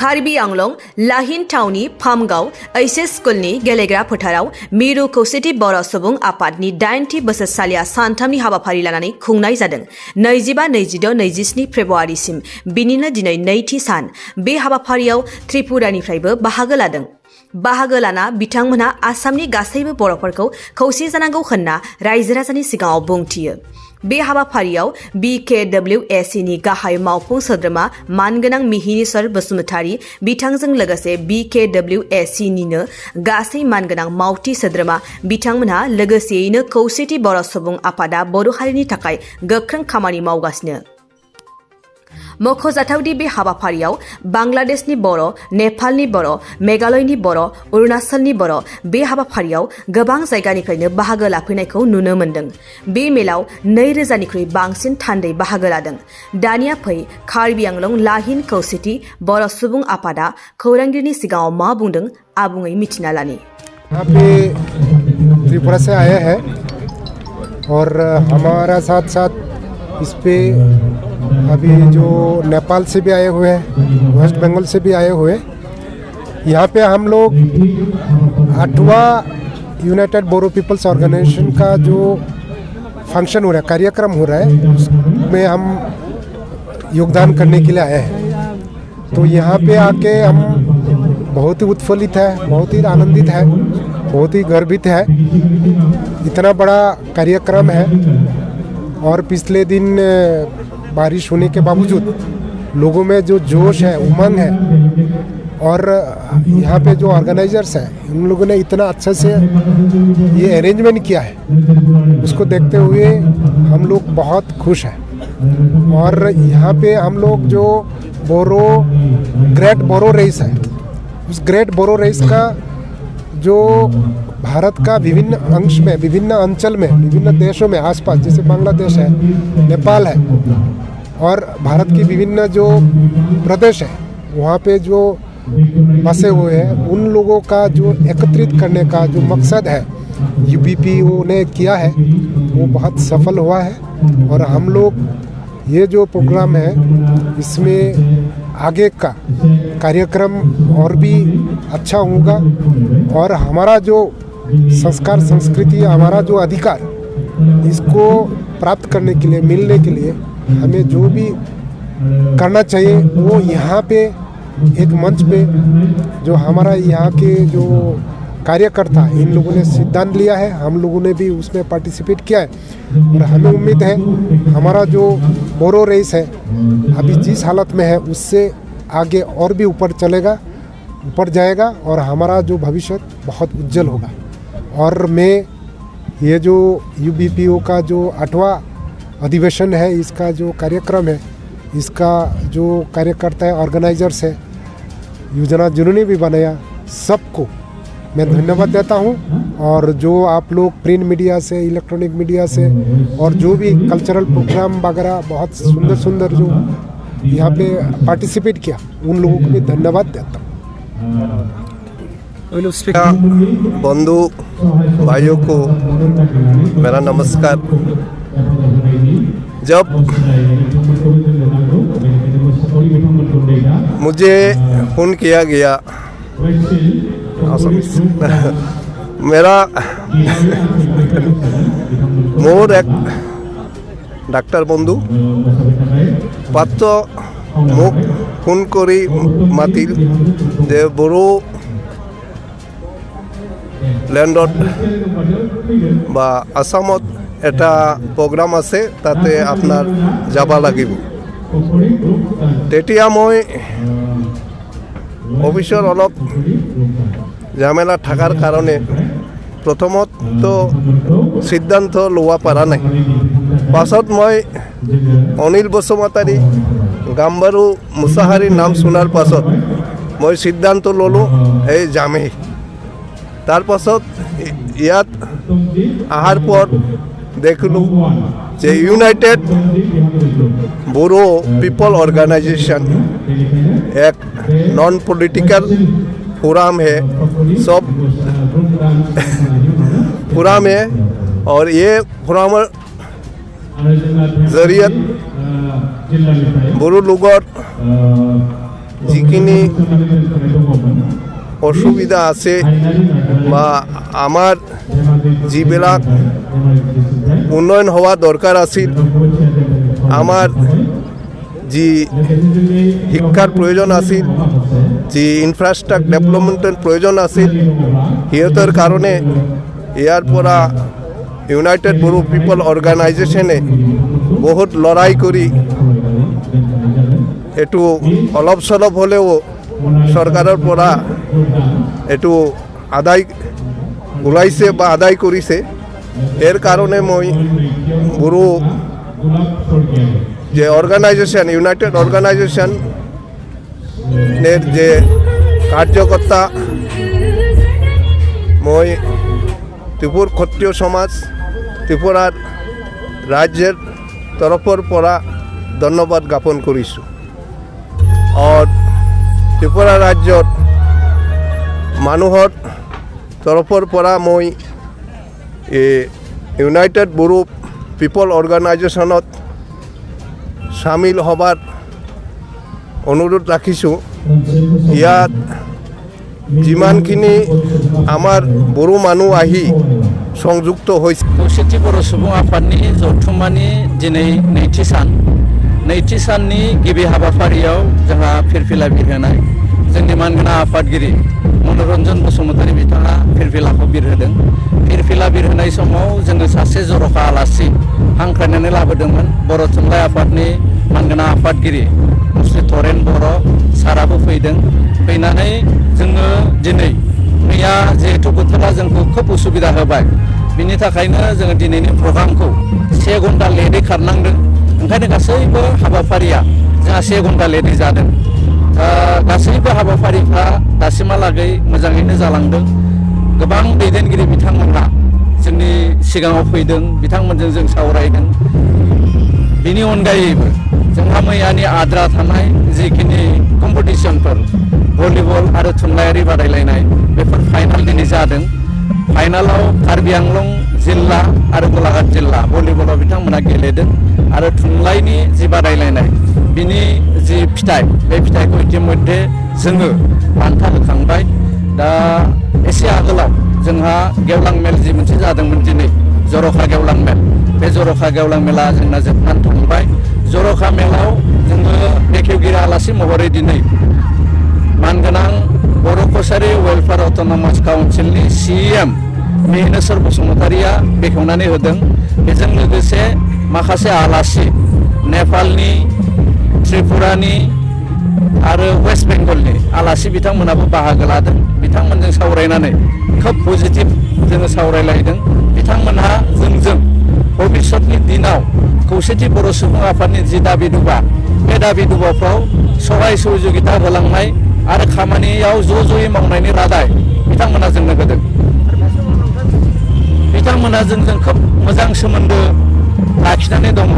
कार्बि आंलं लाहिन टाउननि फार्मगाव एचएस स्कुलनि गेलेग्रा फोथाराव मिरु खौसेथि बर' सुबुं आफादनि 80थि बोसोरसालिया सानथामनि हाबाफारि लानानै खुंनाय जादों। 25, 26, 27 फेब्रुवारिसिम बिनिनो दिनै नैथि सान। बे हाबाफारियाव त्रिपुरानिफ्रायबो बाहागो लादों। बाहागो लाना बिथांमोनहा आसामनि गासैबो बर'फोरखौ खौसे जानांगौ होनना रायजो राजानि सिगाङाव बुंथियो। बे हाबाफारियाव BKWSC नि गाहाय मावफुं सोद्रोमा मानगोनां मिहिनीश्वर बसुमतारी बिथांजों लोगोसे BKWSC निनो गासै मानगोनां मावथि सोद्रोमा बिथांमोनहा लोगोसेयैनो खौसेथि बर' सुबुं आफादा बर' हारिनि थाखाय गोख्रों खामानि मावगासिनो। मख'जाथावदि बे हाबाफारियाव बांलादेशनि बर', नेपालनि बर', मेघालयनि बर', अरुणाचलनि बर' बे हाबाफारियाव गोबां जायगानिफ्रायनो बाहागो लाफैनायखौ नुनो मोन्दों। बे मेलाव 2000निख्रुइ बांसिन थान्दै बाहागो लादों। दानिया फै कार्बि आंलं लाहिन खौसेथि बर' सुबुं आफादा खौरांगिरिनि सिगाङाव मा बुंदों आबुङै मिथिना लानि। यहाँ पे त्रिपुरा से आए हैं और हमारा साथ साथ इस पे अभी जो नेपाल से भी आए हुए हैं, वेस्ट बंगाल से भी आए हुए। यहाँ पे हम लोग 8वां यूनाइटेड बोरो पीपल्स ऑर्गेनाइजेशन का जो फंक्शन हो रहा है, कार्यक्रम हो रहा है, उसमें हम योगदान करने के लिए आए हैं। तो यहाँ पे आके हम बहुत ही उत्फुल्लित है, बहुत ही आनंदित है, बहुत ही गर्वित है। इतना बड़ा कार्यक्रम है और पिछले दिन बारिश होने के बावजूद लोगों में जो जोश है, उमंग है, और यहाँ पे जो ऑर्गेनाइजर्स हैं उन लोगों ने इतना अच्छे से ये अरेंजमेंट किया है, उसको देखते हुए हम लोग बहुत खुश हैं। और यहाँ पे हम लोग जो ग्रेट बोरो रेस है, उस ग्रेट बोरो रेस का जो भारत का विभिन्न अंश में, विभिन्न अंचल में, विभिन्न देशों में आसपास, जैसे बांग्लादेश है, नेपाल है, और भारत की विभिन्न जो प्रदेश है वहाँ पे जो बसे हुए हैं, उन लोगों का जो एकत्रित करने का जो मकसद है UBPO ने किया है, वो बहुत सफल हुआ है। और हम लोग ये जो प्रोग्राम है इसमें आगे का कार्यक्रम और भी अच्छा होगा, और हमारा जो संस्कार, संस्कृति, हमारा जो अधिकार, इसको प्राप्त करने के लिए, मिलने के लिए हमें जो भी करना चाहिए वो यहाँ पे एक मंच पे जो हमारा यहाँ के जो कार्यकर्ता, इन लोगों ने सिद्धांत लिया है, हम लोगों ने भी उसमें पार्टिसिपेट किया है। और हमें उम्मीद है हमारा जो बोरो रेस है अभी जिस हालत में है उससे आगे और भी ऊपर चलेगा, ऊपर जाएगा, और हमारा जो भविष्य बहुत उज्जवल होगा। और मैं ये जो UBPO का जो 8वां अधिवेशन है, इसका जो कार्यक्रम है, इसका जो कार्यकर्ता है, ऑर्गेनाइजर्स है, योजना जिन्होंने भी बनाया, सबको मैं धन्यवाद देता हूँ। और जो आप लोग प्रिंट मीडिया से, इलेक्ट्रॉनिक मीडिया से, और जो भी कल्चरल प्रोग्राम वगैरह बहुत सुंदर सुंदर जो यहाँ पे पार्टिसिपेट किया, उन लोगों को भी धन्यवाद देता हूँ। बंधु भाइयों को मेरा नमस्कार। जब मुझे फोन किया गया मेरा मोर एक डाक्टर बंधु पात्र মোক ফোন কৰি মাতিল যে বড়ো ল্যান্ডত বা আসামত এটা প্রোগ্রাম আছে, তাতে আপনার যাব লাগিব। তেতিয়া মই অফিসৰ অলপ ঝামেলা থাকাৰ কাৰণে প্ৰথমত তো সিদ্ধান্ত লোৱা পৰা নাই। পাছত মই অনিল বসুমতাৰী, গাম্বাৰু মুছাহাৰীৰ নাম শুনাৰ পাছত মই সিদ্ধান্ত ল'লোঁ এই যামেই। তাৰ পাছত ইয়াত অহাৰ পর দেখলোঁ যে यूनाइटेड बोरो पीपल ऑर्गेनाइजेशन एक नॉन पॉलिटिकल फोरम है, सब फोरम है, और ये फोरम जरिए बोरो लोगों যিখিনি অসুবিধা আছে বা আমাৰ যিবিলাক উন্নয়ন হোৱা দৰকাৰ আছিল, আমাৰ যি শিক্ষাৰ প্ৰয়োজন আছিল, যি ইনফ্ৰাষ্ট্ৰাকচাৰ ডেভেলপমেণ্টৰ প্ৰয়োজন আছিল, সিহঁতৰ কাৰণে ইয়াৰ পৰা ইউনাইটেড বড়ো পিপল অৰ্গেনাইজেশ্যনে বহুত লৰাই কৰি এইটো অলপ চলপ হ'লেও চৰকাৰৰ পৰা এইটো আদায় ওলাইছে বা আদায় কৰিছে। এর কারণে মই বড়ো যে অর্গানাইজেশন ইউনাইটেড অর্গানাইজেশনের যে কার্যকর্তা মই ত্রিপুর ক্ষত্রিয় সমাজ ত্রিপুরার রাজ্যের তরফৰ পৰা ধন্যবাদ জ্ঞাপন কৰিছোঁ। और ত্রিপুরা রাজ্যৰ মানুহৰ তৰফৰ পৰা মই ইউনাইটেড বড়ো পিপল অৰ্গেনাইজেশ্যনত সামিল হবার অনুৰোধ ৰাখিছোঁ। ইয়াত যিমানখিনি আমাৰ বড়ো মানুহ আহি সংযুক্ত হৈছে। खौसेथि बर' सुबुं आफादनि जथुम्मानि दिनै नैथि साननि गिबि हाबाफारियाव जोंहा फिरफिला बिरहोनाय जोंनि मानगोनां आफादगिरि मनरन्जन बसुमतारी बिथाङा फिरफिलाखौ बिरहोदों। फिरफिला बिरहोनाय समाव जोङो सासे जर'खा आलासि हांख्रायनानै लाबोदोंमोन। बर' थुनलाइ आफादनि मानगोनां आफादगिरि मुस्रि तरेन बर' साराबो फैदों। फैनानै जोङो दिनै मैया जिहेतु बोथोरा जोंखौ खोब उसुबिदा होबाय, बिनि थाखायनो जोङो दिनैनि प्रग्रामखौ 1 घन्टा लेटै खारनांदों। ओंखायनो गासैबो हाबाफारिया जोंहा 1 घन्टा लेटै जादों। गासैबो हाबाफारिफ्रा दासिमहालागै मोजाङैनो जालांदों। गोबां दैदेनगिरि बिथांमोनहा जोंनि सिगाङाव फैदों, बिथांमोनजों जों सावरायदों। बिनि अनगायैबो जोंहा मैयानि आद्रा थानाय जिखिनि कम्पिटिशनफोर भलिबल आरो थुनलाइयारि बादायलायनाय बेफोर फाइनाल दिनै जादों। फाइनालाव कार्बि आंलं जिल्ला आरो गलाघाट जिल्ला भलिबलाव बिथांमोना गेलेदों आरो थुनलाइनि जि बादायलायनाय बिनि जि फिथाइ बे फिथाइखौ इतिमध्ये जोङो बान्था होखांबाय। दा एसे आगोलाव जोंहा गेवलां मेल जि मोनसे जादोंमोन दिनै जर'खा गेवलां मेल, बे जर'खा गेवलां मेला जोंना जोबनानै थांबाय। जर'खा मेलाव जोङो बेखेवगिरि आलासि महरै दिनै मानगोनां बर' कसारि वेलफेयार अट'नमास काउन्सिलनि CM मेहेनेश्वर बसुमतारिया बेखेवनानै होदों। बेजों लोगोसे माखासे आलासि नेपालनि, त्रिपुरानि आरो वेस्ट बेंगलनि आलासि बिथांमोनाबो बाहागो लादों। बिथांमोनजों सावरायनानै खोब पजिटिभ जोङो सावरायलायदों। बिथांमोनहा जोंजों भबिष्यतनि दिनाव खौसेथि बर' सुबुं आफादनि जि दाबि दुबा बे दाबि दुबाफ्राव सहाय सहयोगिता होलांनाय आरो खामानियाव ज'यै मावनायनि रादाय बिथांमोना जोंनो होदों। बिथांमोना जोंजों खोब मोजां सोमोन्दो लाखिनानै दङ।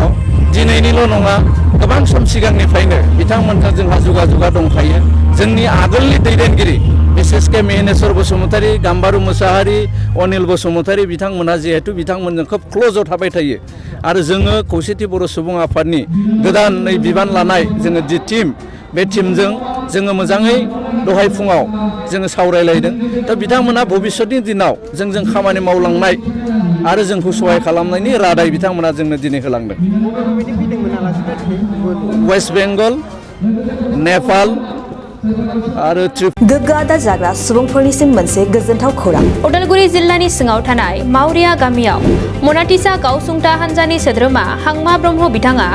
दिनैनिल' नङा, गोबां सम सिगांनिफ्रायनो बिथांमोनजों जोंहा जगाजगा दंखायो। जोंनि आगोलनि दैदेनगिरि बिसेसके मेहेनेश्वर बसुमतारी, गाम्बारु मुसाहारि, अनिल बसुमतारी बिथांमोना जिहेतु बिथांमोनजों खोब क्ल'जआव थाबाय थायो। आरो जोङो खौसेथि बर' सुबुं आफादनि गोदानै बिबान लानाय जोङो जि टीम, बे टीमजों जोङो मोजाङै दहाय फुङाव जोङो सावरायलायदों। दा बिथांमोना भबिष्यतनि दिनाव जोंजों खामानि मावलांनाय आरो जोंखौ सहाय खालामनायनि रादाय बिथांमोना जोंनो दिनै होलांदों। वेस्ट बेंगल, नेपाल आरो गोग्गो आदार जाग्रा सुबुंफोरनिसिम मोनसे गोजोनथाव खौरां। उदालगुरि जिल्लानि सिङाव थानाय मावरिया गामियाव मनाटिसा गावसुंथा हान्जानि सोद्रोमा हांमा ब्रह्म बिथाङा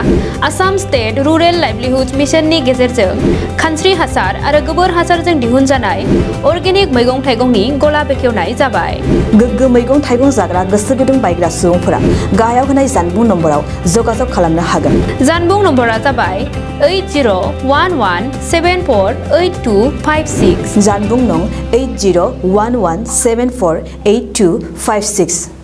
आसाम स्टेट रुरेल लाइभलिहुड मिशननि गेजेरजों खानस्रि हासार आरो गोबोर हासारजों दिहुनजानाय अर्गेनिक मैगं थाइगंनि गला बेखेवनाय जाबाय। गोग्गो मैगं थाइगं जाग्रा गोसो गुदुं बायग्रा सुबुंफोरा गाहायाव होनाय जानबुं नम्बराव जगाजग खालामनो हागोन। जानबुं नम्बरा जाबाय 8011748256। जानबुं नं 8011748256।